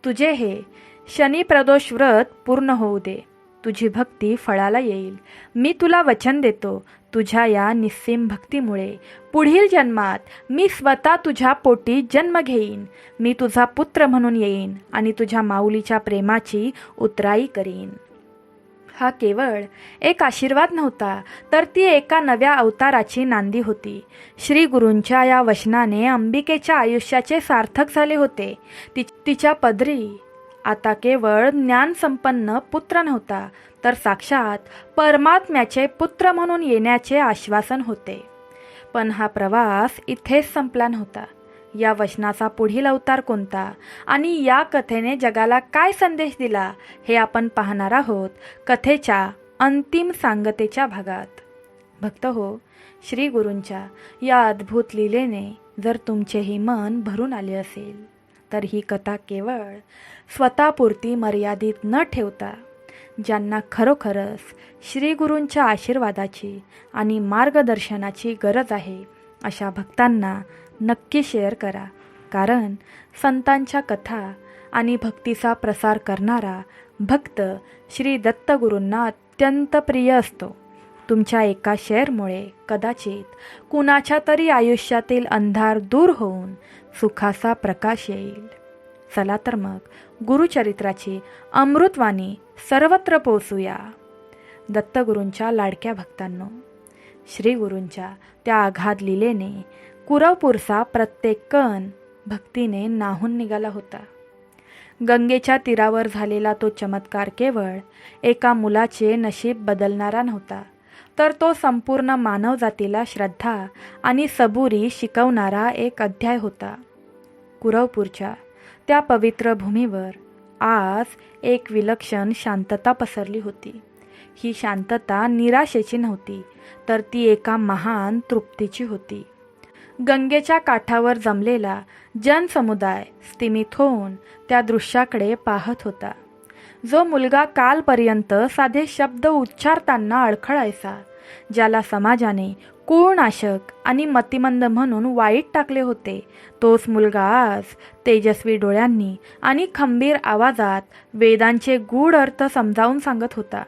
[SPEAKER 1] तुझे हे शनिप्रदोष व्रत पूर्ण होऊ दे. तुझी भक्ती फळाला येईल. मी तुला वचन देतो, तुझ्या या निस्सीम भक्तीमुळे पुढील जन्मात मी स्वतः तुझ्या पोटी जन्म घेईन. मी तुझा पुत्र म्हणून येईन आणि तुझ्या माऊलीच्या प्रेमाची उतराई करीन. हा केवळ एक आशीर्वाद नव्हता, तर ती एका नव्या अवताराची नांदी होती. श्री गुरूंच्या या वचनाने अंबिकेच्या आयुष्याचे सार्थक झाले होते. तिच्या पदरी आता केवळ ज्ञानसंपन्न पुत्र नव्हता, तर साक्षात परमात्म्याचे पुत्र म्हणून येण्याचे आश्वासन होते. पण हा प्रवास इथेच संपला नव्हता. या वचनाचा पुढील अवतार कोणता आणि या कथेने जगाला काय संदेश दिला हे आपण पाहणार आहोत कथेच्या अंतिम सांगतेच्या भागात. भक्त हो, श्री गुरूंच्या या अद्भुत लीलेने जर तुमचेही मन भरून आले असेल, तर ही कथा केवळ स्वतःपुरती मर्यादित न ठेवता ज्यांना खरोखरच श्री गुरूंच्या आशीर्वादाची आणि मार्गदर्शनाची गरज आहे अशा भक्तांना नक्की शेअर करा. कारण संतांच्या कथा आणि भक्तीचा प्रसार करणारा भक्त श्री दत्तगुरूंना अत्यंत प्रिय असतो. तुमच्या एका शेअरमुळे कदाचित कुणाच्या तरी आयुष्यातील अंधार दूर होऊन सुखाचा प्रकाश येईल. चला तर मग गुरुचरित्राची अमृतवाणी सर्वत्र पोचूया. दत्तगुरूंच्या लाडक्या भक्तांनो, श्री गुरूंच्या त्या अगाध लीलेने कुरवपूरचा प्रत्येक कण भक्तीने न्हाऊन निघाला होता. गंगेच्या तीरावर झालेला तो चमत्कार केवळ एका मुलाचे नशीब बदलणारा नव्हता, तर तो संपूर्ण मानवजातीला श्रद्धा आणि सबुरी शिकवणारा एक अध्याय होता. कुरवपूरच्या त्या पवित्र भूमीवर आज एक विलक्षण शांतता पसरली होती. ही शांतता निराशेची नव्हती, तर ती एका महान तृप्तीची होती. गंगेच्या काठावर जमलेला जनसमुदाय स्तिमित होऊन त्या दृश्याकडे पाहत होता. जो मुलगा कालपर्यंत साधे शब्द उच्चारताना अडखळायचा, ज्याला समाजाने कुळनाशक आणि मतिमंद म्हणून वाईट टाकले होते, तोच मुलगा आज तेजस्वी डोळ्यांनी आणि खंबीर आवाजात वेदांचे गूढ अर्थ समजावून सांगत होता.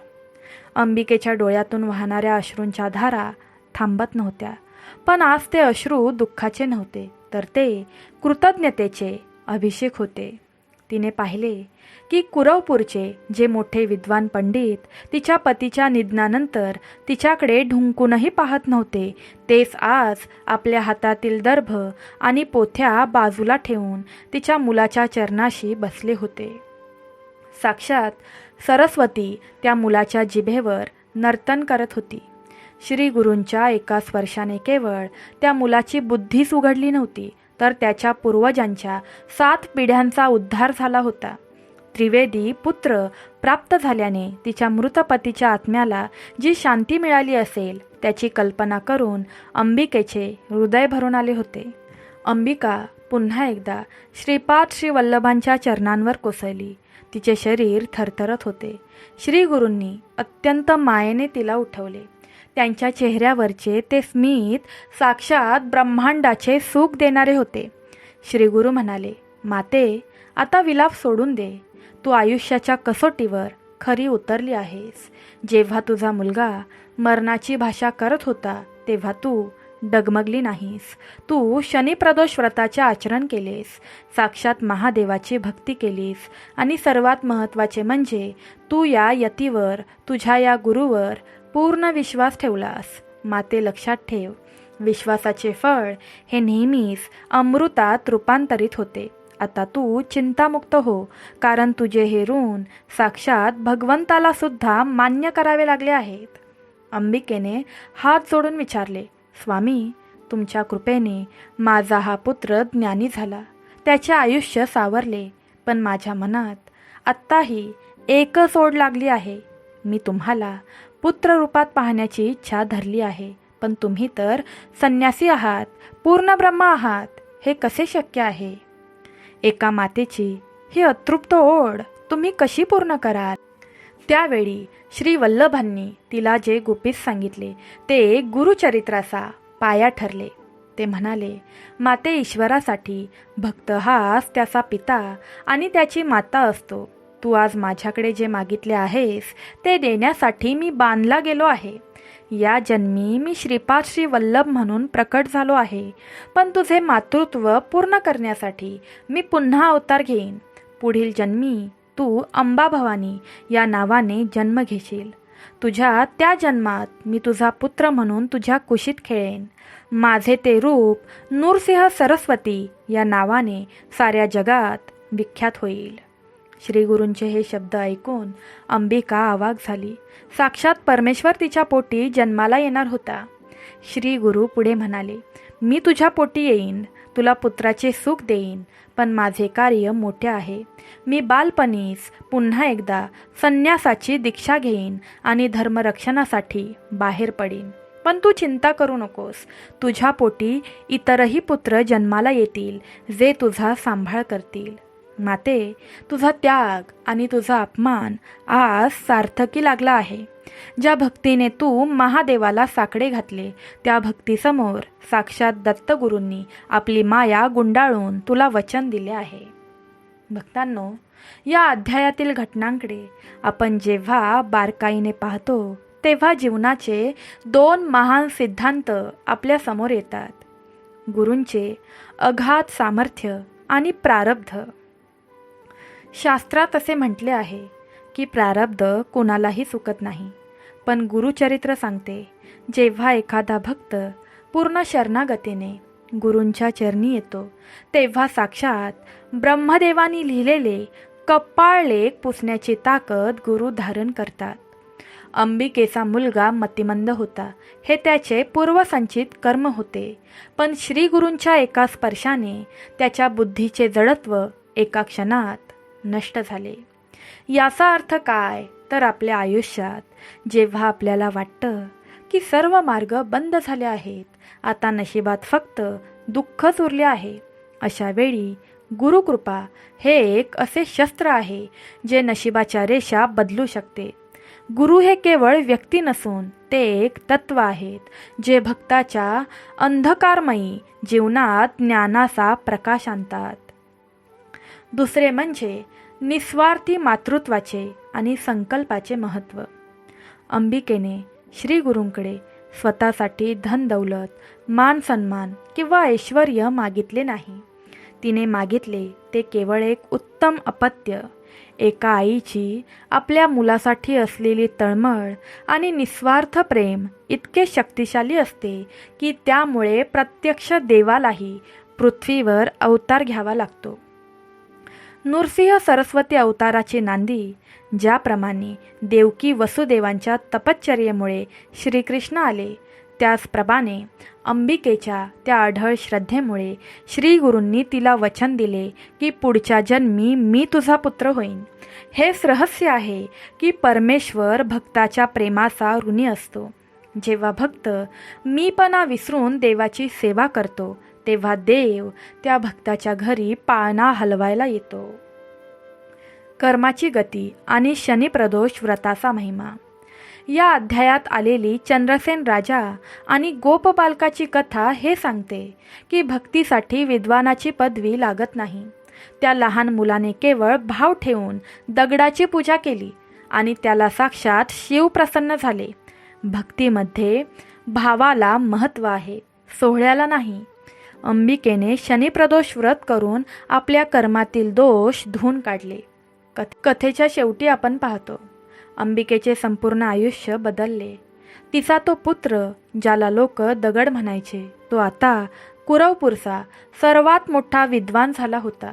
[SPEAKER 1] अंबिकेच्या डोळ्यातून वाहणाऱ्या अश्रूंच्या धारा थांबत नव्हत्या. पण आज ते अश्रू दुःखाचे नव्हते, तर ते कृतज्ञतेचे अभिषेक होते. तिने पाहिले की कुरवपूरचे जे मोठे विद्वान पंडित तिच्या पतीच्या निधनानंतर तिच्याकडे ढुंकूनही पाहत नव्हते, तेच आज आपल्या हातातील दर्भ आणि पोथ्या बाजूला ठेवून तिच्या मुलाच्या चरणाशी बसले होते. साक्षात सरस्वती त्या मुलाच्या जिभेवर नर्तन करत होती. श्री गुरूंच्या एका स्पर्शाने केवळ त्या मुलाची बुद्धीच उघडली नव्हती, तर त्याच्या पूर्वजांच्या 7 पिढ्यांचा उद्धार झाला होता. त्रिवेदी पुत्र प्राप्त झाल्याने तिच्या मृत पतीच्या आत्म्याला जी शांती मिळाली असेल त्याची कल्पना करून अंबिकेचे हृदय भरून आले होते. अंबिका पुन्हा एकदा श्रीपाद श्री वल्लभांच्या चरणांवर कोसळली. तिचे शरीर थरथरत होते. श्री गुरूंनी अत्यंत मायेने तिला उठवले. त्यांच्या चेहऱ्यावरचे ते स्मित साक्षात ब्रह्मांडाचे सुख देणारे होते. श्री गुरु म्हणाले, माते, आता विलाप सोडून दे. तू आयुष्याच्या कसोटीवर खरी उतरली आहेस. जेव्हा तुझा मुलगा मरणाची भाषा करत होता तेव्हा तू डगमगली नाहीस. तू शनिप्रदोष व्रताचे आचरण केलेस, साक्षात महादेवाची भक्ती केलीस आणि सर्वात महत्त्वाचे म्हणजे तू या यतीवर, तुझ्या या गुरुवर पूर्ण विश्वास ठेवलास. माते, लक्षात ठेव, विश्वासाचे फळ हे नेहमीच अमृतात रूपांतरित होते. आता तू चिंतामुक्त हो, कारण तुझे हे ऋण साक्षात भगवंताला सुद्धा मान्य करावे लागले आहेत. अंबिकेने हात जोडून विचारले, स्वामी, तुमच्या कृपेने माझा हा पुत्र ज्ञानी झाला, त्याचे आयुष्य सावरले. पण माझ्या मनात आत्ताही एकच ओढ लागली आहे. मी तुम्हाला पुत्र रूपात पाहण्याची इच्छा धरली आहे. पण तुम्ही तर संन्यासी आहात, पूर्ण ब्रह्म आहात. हे कसे शक्य आहे? एका मातेची ही अतृप्त ओढ तुम्ही कशी पूर्ण कराल? त्यावेळी श्री वल्लभांनी तिला जे गुपित सांगितले ते गुरुचरित्राचा पाया ठरले. ते म्हणाले, माते ईश्वरासाठी भक्त हाच त्याचा पिता आणि त्याची माता असतो. तू आज माझ्याकडे जे मागितले आहेस ते देण्यासाठी मी बांधला गेलो आहे. या जन्मी मी श्रीपाद श्री वल्लभ म्हणून प्रकट झालो आहे, पण तुझे मातृत्व पूर्ण करण्यासाठी मी पुन्हा अवतार घेईन. पुढील जन्मी तू अंबा भवानी या नावाने जन्म घेशील. तुझ्या त्या जन्मात मी तुझा पुत्र म्हणून तुझ्या कुशीत खेळेन. माझे ते रूप नूरसिंह सरस्वती या नावाने साऱ्या जगात विख्यात होईल. श्री गुरूंचे हे शब्द ऐकून अंबिका अवाक झाली. साक्षात परमेश्वर तिच्या पोटी जन्माला येणार होता. श्री गुरु पुढे म्हणाले, मी तुझ्या पोटी येईन, तुला पुत्राचे सुख देईन, पण माझे कार्य मोठे आहे. मी बालपणीच पुन्हा एकदा संन्यासाची दीक्षा घेईन आणि धर्मरक्षणासाठी बाहेर पडीन. पण तू चिंता करू नकोस. तुझ्या पोटी इतरही पुत्र जन्माला येतील जे तुझा सांभाळ करतील. माते, तुझा त्याग आणि तुझा अपमान आज सार्थकी लागला आहे. ज्या भक्तीने तू महादेवाला साकडे घातले त्या भक्तीसमोर साक्षात दत्तगुरूंनी आपली माया गुंडाळून तुला वचन दिले आहे. भक्तांनो, या अध्यायातील घटनांकडे आपण जेव्हा बारकाईने पाहतो तेव्हा जीवनाचे 2 महान सिद्धांत आपल्या समोर येतात. गुरूंचे अगाध सामर्थ्य आणि प्रारब्ध. शास्त्रात असे म्हटले आहे की प्रारब्ध कोणालाही चुकत नाही, पण गुरुचरित्र सांगते जेव्हा एखादा भक्त पूर्ण शरणागतीने गुरूंच्या चरणी येतो तेव्हा साक्षात ब्रह्मदेवानी लिहिलेले कपाळलेख पुसण्याची ताकद गुरु धारण करतात. अंबिकेचा मुलगा मतिमंद होता, हे त्याचे पूर्वसंचित कर्म होते, पण श्री गुरूंच्या एका स्पर्शाने त्याच्या बुद्धीचे जडत्व एका क्षणात नष्ट झाले. याचा अर्थ काय तर आपल्या आयुष्यात जेव्हा आपल्याला वाटतं की सर्व मार्ग बंद झाले आहेत, आता नशिबात फक्त दुःखच उरले आहे, अशा वेळी गुरुकृपा हे एक असे शस्त्र आहे जे नशिबाच्या रेषा बदलू शकते. गुरु हे केवळ व्यक्ती नसून ते एक तत्व आहेत जे भक्ताच्या अंधकारमयी जीवनात ज्ञानाचा प्रकाश आणतात. दुसरे म्हणजे निस्वार्थी मातृत्वाचे आणि संकल्पाचे महत्त्व. अंबिकेने श्री गुरूंकडे स्वतःसाठी धन दौलत, मान सन्मान किंवा ऐश्वर्य मागितले नाही. तिने मागितले ते केवळ एक उत्तम अपत्य. एका आईची आपल्या मुलासाठी असलेली तळमळ आणि निस्वार्थ प्रेम इतके शक्तिशाली असते की त्यामुळे प्रत्यक्ष देवालाही पृथ्वीवर अवतार घ्यावा लागतो. नृसिंह सरस्वती अवताराची नांदी ज्याप्रमाणे देवकी वसुदेवांच्या तपश्चर्येमुळे श्रीकृष्ण आले, त्याचप्रमाणे अंबिकेच्या त्या अढळ श्रद्धेमुळे श्री गुरूंनी तिला वचन दिले की पुढच्या जन्मी मी तुझा पुत्र होईन. हेच रहस्य आहे की परमेश्वर भक्ताच्या प्रेमाचा ऋणी असतो. जेव्हा भक्त मीपणा विसरून देवाची सेवा करतो तेव्हा देव त्या भक्ताच्या घरी पाळणा हलवायला येतो. कर्माची गती आणि शनिप्रदोष व्रताचा महिमा. या अध्यायात आलेली चंद्रसेन राजा आणि गोपबालकाची कथा हे सांगते की भक्तीसाठी विद्वानाची पदवी लागत नाही. त्या लहान मुलाने केवळ भाव ठेवून दगडाची पूजा केली आणि त्याला साक्षात शिव प्रसन्न झाले. भक्तीमध्ये भावाला महत्त्व आहे, सोहळ्याला नाही. अंबिकेने शनिप्रदोष व्रत करून आपल्या कर्मातील दोष धुवून काढले. कथेच्या शेवटी आपण पाहतो अंबिकेचे संपूर्ण आयुष्य बदलले. तिचा तो पुत्र ज्याला लोक दगड म्हणायचे तो आता कुरवपूरचा सर्वात मोठा विद्वान झाला होता.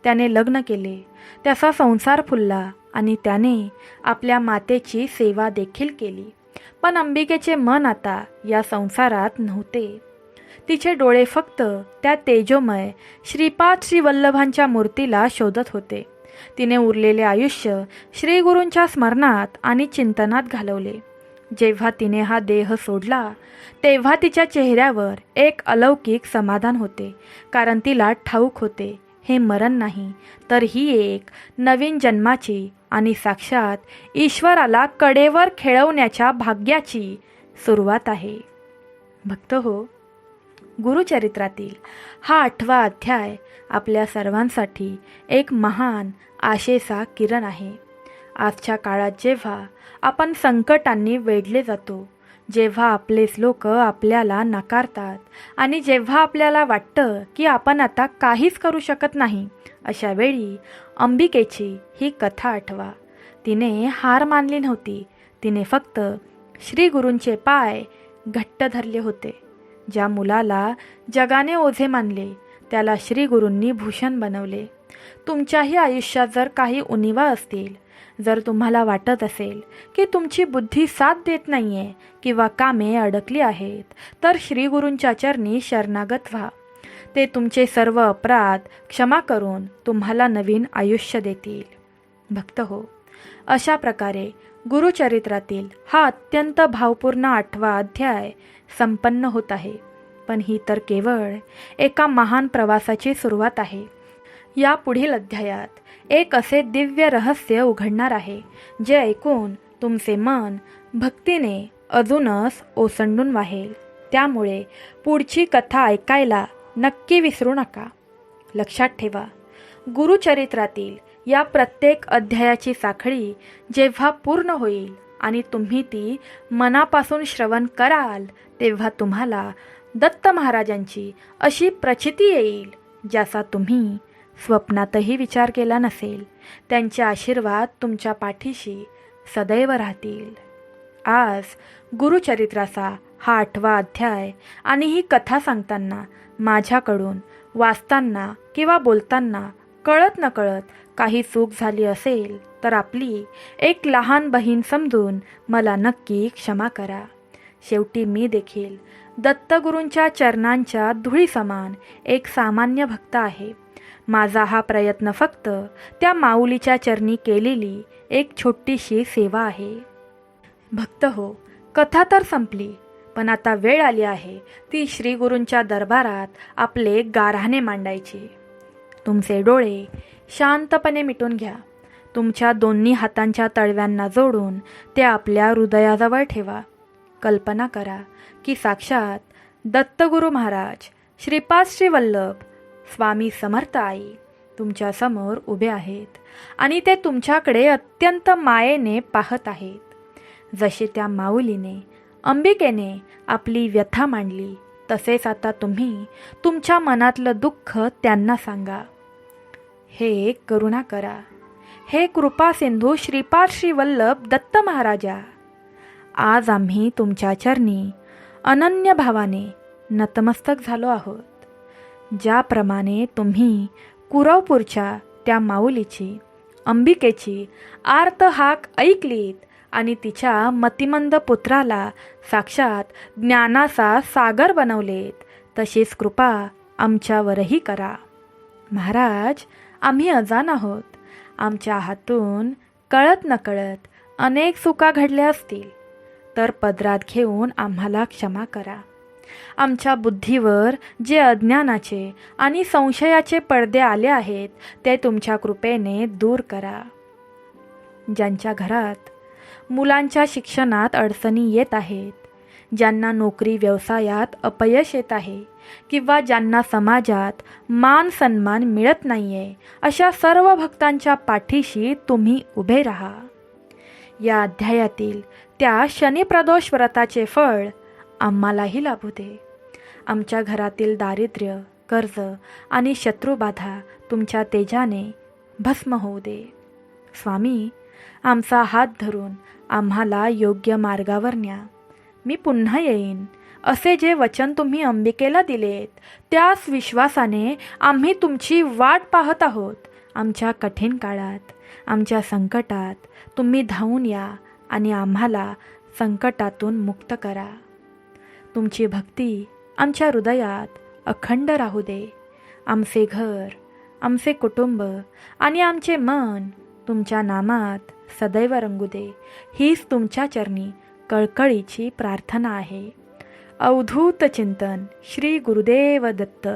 [SPEAKER 1] त्याने लग्न केले, त्याचा संसार फुलला आणि त्याने आपल्या मातेची सेवा देखील केली. पण अंबिकेचे मन आता या संसारात नव्हते. तिचे डोळे फक्त त्या तेजोमय श्रीपाद श्री वल्लभांच्या मूर्तीला शोधत होते. तिने उरलेले आयुष्य श्री गुरूंच्या स्मरणात आणि चिंतनात घालवले. जेव्हा तिने हा देह सोडला तेव्हा तिच्या चेहऱ्यावर एक अलौकिक समाधान होते, कारण तिला ठाऊक होते हे मरण नाही, तर ही एक नवीन जन्माची आणि साक्षात ईश्वराला कडेवर खेळवण्याच्या भाग्याची सुरुवात आहे. भक्त हो, गुरुचरित्रातील हा 8वा अध्याय आपल्या सर्वांसाठी एक महान आशेचा किरण आहे. आजच्या काळात जेव्हा आपण संकटांनी वेढले जातो, जेव्हा आपलेच लोक आपल्याला नाकारतात आणि जेव्हा आपल्याला वाटतं की आपण आता काहीच करू शकत नाही, अशा वेळी अंबिकेची ही कथा आठवा. तिने हार मानली नव्हती. तिने फक्त श्री गुरूंचे पाय घट्ट धरले होते. ज्या मुलाला जगाने ओझे मानले, त्याला श्री गुरूंनी भूषण बनवले. तुमच्याही आयुष्यात जर काही उणिवा असतील, जर तुम्हाला वाटत असेल की तुमची बुद्धी साथ देत नाहीये किंवा कामे अडकली आहेत, तर श्री गुरूंच्या चरणी शरणागत व्हा. ते तुमचे सर्व अपराध क्षमा करून तुम्हाला नवीन आयुष्य देतील. भक्त हो, अशा प्रकारे गुरुचरित्रातील हा अत्यंत भावपूर्ण 8वा अध्याय संपन्न होत आहे. पण ही तर केवळ एका महान प्रवासाची सुरुवात आहे. या पुढील अध्यायात एक असे दिव्य रहस्य उघडणार आहे, जे ऐकून तुमचे मन भक्तीने अजूनच ओसंडून वाहेल. त्यामुळे पुढची कथा ऐकायला नक्की विसरू नका. लक्षात ठेवा, गुरुचरित्रातील या प्रत्येक अध्यायाची साखळी जेव्हा पूर्ण होईल आणि तुम्ही ती मनापासून श्रवण कराल, तेव्हा तुम्हाला दत्त महाराजांची अशी प्रचिती येईल, ज्याचा तुम्ही स्वप्नातही विचार केला नसेल. त्यांचे आशीर्वाद तुमच्या पाठीशी सदैव राहतील. आज गुरुचरित्राचा हा 8वा अध्याय आणि ही कथा सांगताना माझ्याकडून वाचताना किंवा बोलताना कळत नकळत काही चूक झाली असेल, तर आपली एक लहान बहीण समजून मला नक्की क्षमा करा. शेवटी मी देखील दत्तगुरूंच्या चरणांच्या धुळी समान एक सामान्य भक्त आहे. माझा हा प्रयत्न फक्त त्या माऊलीच्या चरणी केलेली एक छोटीशी सेवा आहे. भक्त हो, कथा तर संपली, पण आता वेळ आली आहे ती श्री गुरूंच्या दरबारात आपले गाऱ्हाणे मांडायची. तुमचे डोळे शांतपणे मिटून घ्या. तुमच्या दोन्ही हातांच्या तळव्यांना जोडून ते आपल्या हृदयाजवळ ठेवा. कल्पना करा की साक्षात दत्तगुरू महाराज, श्रीपाद श्री वल्लभ, स्वामी समर्थ आई तुमच्या समोर उभे आहेत आणि ते तुमच्याकडे अत्यंत मायेने पाहत आहेत. जसे त्या माऊलीने, अंबिकेने आपली व्यथा मांडली, तसेच आता तुम्ही तुमच्या मनातलं दुःख त्यांना सांगा. हे करुणा करा. हे कृपा सिंधू श्रीपाद श्री वल्लभ दत्त महाराजा, आज आम्ही तुमच्या चरणी अनन्य भावाने नतमस्तक झालो आहोत. ज्याप्रमाणे तुम्ही कुरवपूरच्या त्या माऊलीची, अंबिकेची आर्त हाक ऐकलीत आणि तिच्या मतिमंद पुत्राला साक्षात ज्ञानाचा सागर बनवलेत, तशीच कृपा आमच्यावरही करा. महाराज, आम्ही अजाण आहोत. आमच्या हातून कळत नकळत अनेक चुका घडल्या असतील, तर पदरात घेऊन आम्हाला क्षमा करा. आमच्या बुद्धीवर जे अज्ञानाचे आणि संशयाचे पडदे आले आहेत, ते तुमच्या कृपेने दूर करा. ज्यांच्या घरात मुलांच्या शिक्षणात अडचणी येत आहेत, ज्यांना नोकरी व्यवसायात अपयश येत आहे किंवा ज्यांना समाजात मान सन्मान मिळत नाहीये, अशा सर्व भक्तांच्या पाठीशी तुम्ही उभे राहा. या अध्यायातील त्या शनिप्रदोष व्रताचे फळ आम्हालाही लाभू दे. आमच्या घरातील दारिद्र्य, कर्ज आणि शत्रुबाधा तुमच्या तेजाने भस्म होऊ दे. स्वामी, आमचा हात धरून आम्हाला योग्य मार्गावर न्या. मी पुन्हा येईन असे जे वचन तुम्ही अंबिकेला दिलेत, त्याच विश्वासाने आम्ही तुमची वाट पाहत आहोत. आमच्या कठीण काळात, आमच्या संकटात तुम्ही धावून या आणि आम्हाला संकटातून मुक्त करा. तुमची भक्ती आमच्या हृदयात अखंड राहू दे. आमचे घर, आमचे कुटुंब आणि आमचे मन तुमच्या नामात सदैव रंगू दे. हीच तुमच्या चरणी कळकळीची प्रार्थना आहे. अवधूत चिंतन. श्री गुरुदेव दत्त.